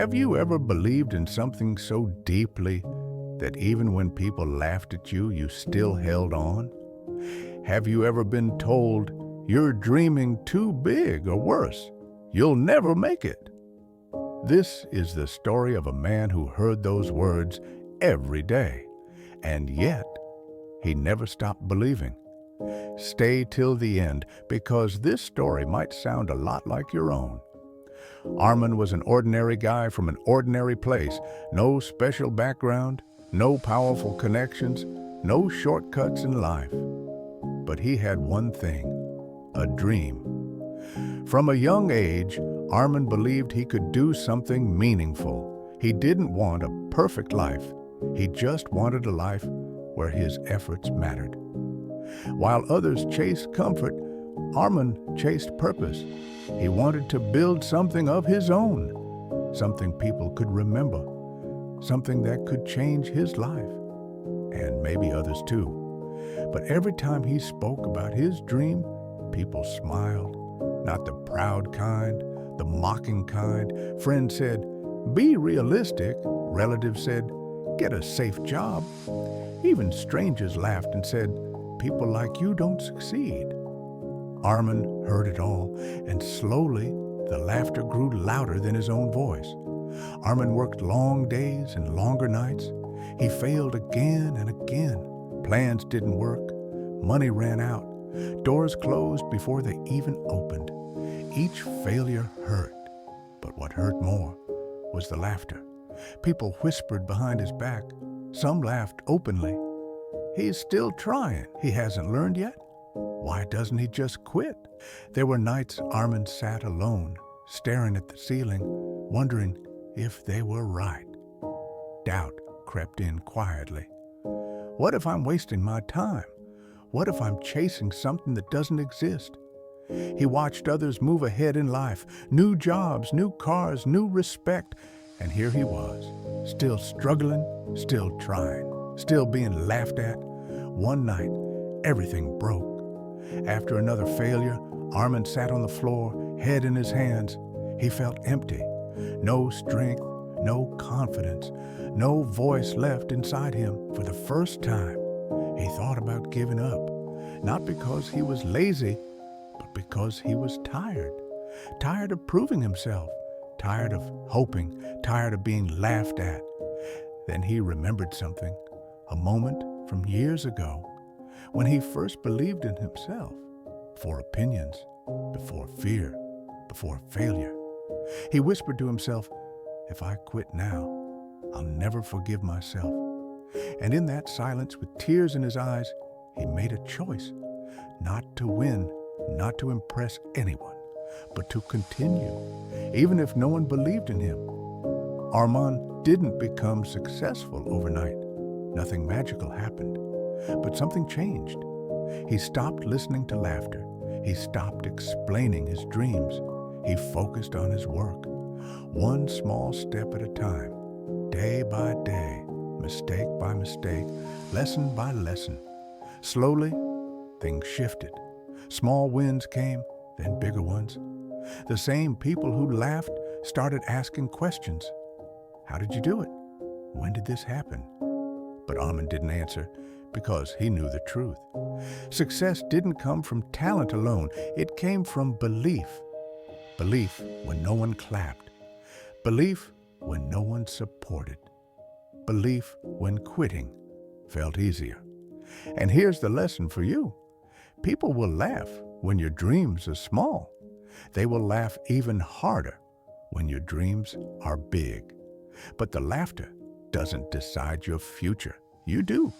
Have you ever believed in something so deeply that even when people laughed at you, you still held on? Have you ever been told you're dreaming too big, or worse, you'll never make it? This is the story of a man who heard those words every day, and yet he never stopped believing. Stay till the end, because this story might sound a lot like your own. Armin was an ordinary guy from an ordinary place. No special background, no powerful connections, no shortcuts in life. But he had one thing: a dream. From a young age, Armin believed he could do something meaningful. He didn't want a perfect life. He just wanted a life where his efforts mattered. While others chased comfort, Armin chased purpose. He wanted to build something of his own, something people could remember, something that could change his life, and maybe others too. But every time he spoke about his dream, people smiled. Not the proud kind, the mocking kind. Friends said, "Be realistic." Relatives said, "Get a safe job." Even strangers laughed and said, "People like you don't succeed." Armin heard it all, and slowly the laughter grew louder than his own voice. Armin worked long days and longer nights. He failed again and again. Plans didn't work. Money ran out. Doors closed before they even opened. Each failure hurt, but what hurt more was the laughter. People whispered behind his back. Some laughed openly. "He's still trying. He hasn't learned yet. Why doesn't he just quit?" There were nights Armin sat alone, staring at the ceiling, wondering if they were right. Doubt crept in quietly. What if I'm wasting my time? What if I'm chasing something that doesn't exist? He watched others move ahead in life, new jobs, new cars, new respect, and here he was, still struggling, still trying, still being laughed at. One night, everything broke. After another failure, Armin sat on the floor, head in his hands. He felt empty. No strength, no confidence, no voice left inside him. For the first time, he thought about giving up. Not because he was lazy, but because he was tired. Tired of proving himself. Tired of hoping. Tired of being laughed at. Then he remembered something. A moment from years ago, when he first believed in himself. Before opinions, before fear, before failure. He whispered to himself, "If I quit now, I'll never forgive myself." And in that silence, with tears in his eyes, he made a choice. Not to win, not to impress anyone, but to continue, even if no one believed in him. Armin didn't become successful overnight. Nothing magical happened. But something changed. He stopped listening to laughter. He stopped explaining his dreams. He focused on his work. One small step at a time, day by day, mistake by mistake, lesson by lesson. Slowly, things shifted. Small wins came, then bigger ones. The same people who laughed started asking questions. "How did you do it? When did this happen?" But Armin didn't answer, because he knew the truth. Success didn't come from talent alone. It came from belief. Belief when no one clapped. Belief when no one supported. Belief when quitting felt easier. And here's the lesson for you. People will laugh when your dreams are small. They will laugh even harder when your dreams are big. But the laughter doesn't decide your future. You do.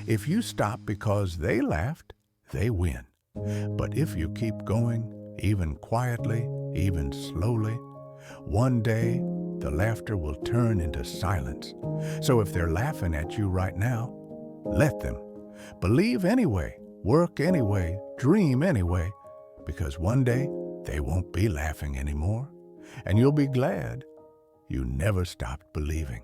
If you stop because they laughed, they win. But if you keep going, even quietly, even slowly, one day the laughter will turn into silence. So if they're laughing at you right now, let them. Believe anyway, work anyway, dream anyway, because one day they won't be laughing anymore, and you'll be glad you never stopped believing.